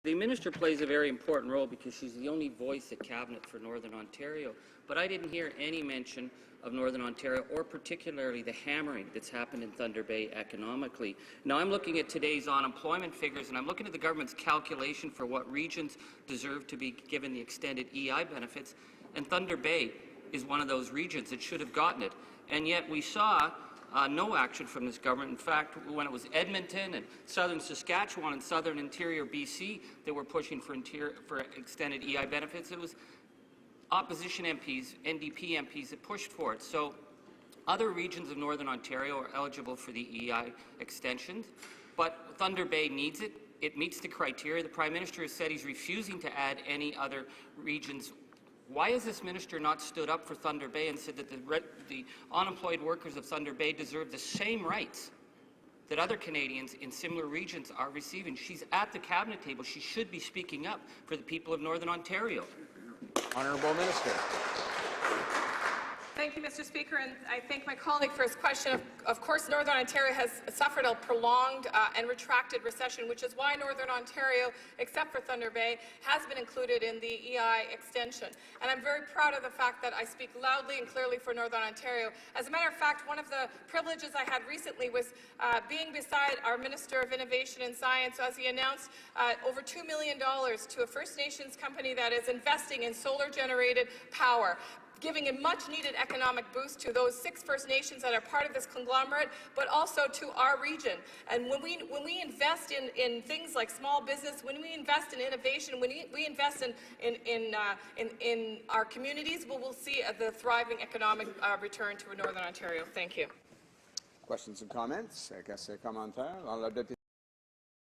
The Minister plays a very important role because she's the only voice at Cabinet for Northern Ontario. But I didn't hear any mention of Northern Ontario, or particularly the hammering that's happened in Thunder Bay economically. Now, I'm looking at today's unemployment figures, and I'm looking at the government's calculation for what regions deserve to be given the extended EI benefits, and Thunder Bay is one of those regions that should have gotten it. And yet we saw no action from this government. In fact, when it was Edmonton and southern Saskatchewan and southern interior BC that were pushing for extended EI benefits, it was opposition MPs, NDP MPs that pushed for it. So other regions of Northern Ontario are eligible for the EI extensions, but Thunder Bay needs it. It meets the criteria. The Prime Minister has said he's refusing to add any other regions. Why has this minister not stood up for Thunder Bay and said that the unemployed workers of Thunder Bay deserve the same rights that other Canadians in similar regions are receiving? She's at the Cabinet table. She should be speaking up for the people of Northern Ontario. Honourable Minister. Thank you, Mr. Speaker, and I thank my colleague for his question. Of course, Northern Ontario has suffered a prolonged and retracted recession, which is why Northern Ontario, except for Thunder Bay, has been included in the EI extension. And I'm very proud of the fact that I speak loudly and clearly for Northern Ontario. As a matter of fact, one of the privileges I had recently was being beside our Minister of Innovation and Science as he announced over $2 million to a First Nations company that is investing in solar-generated power, giving a much-needed economic boost to those 6 First Nations that are part of this conglomerate, but also to our region. And when we invest in things like small business, when we invest in innovation, when we invest in our communities, we'll see the thriving economic return to Northern Ontario. Thank you. Questions and comments? I guess commentaire.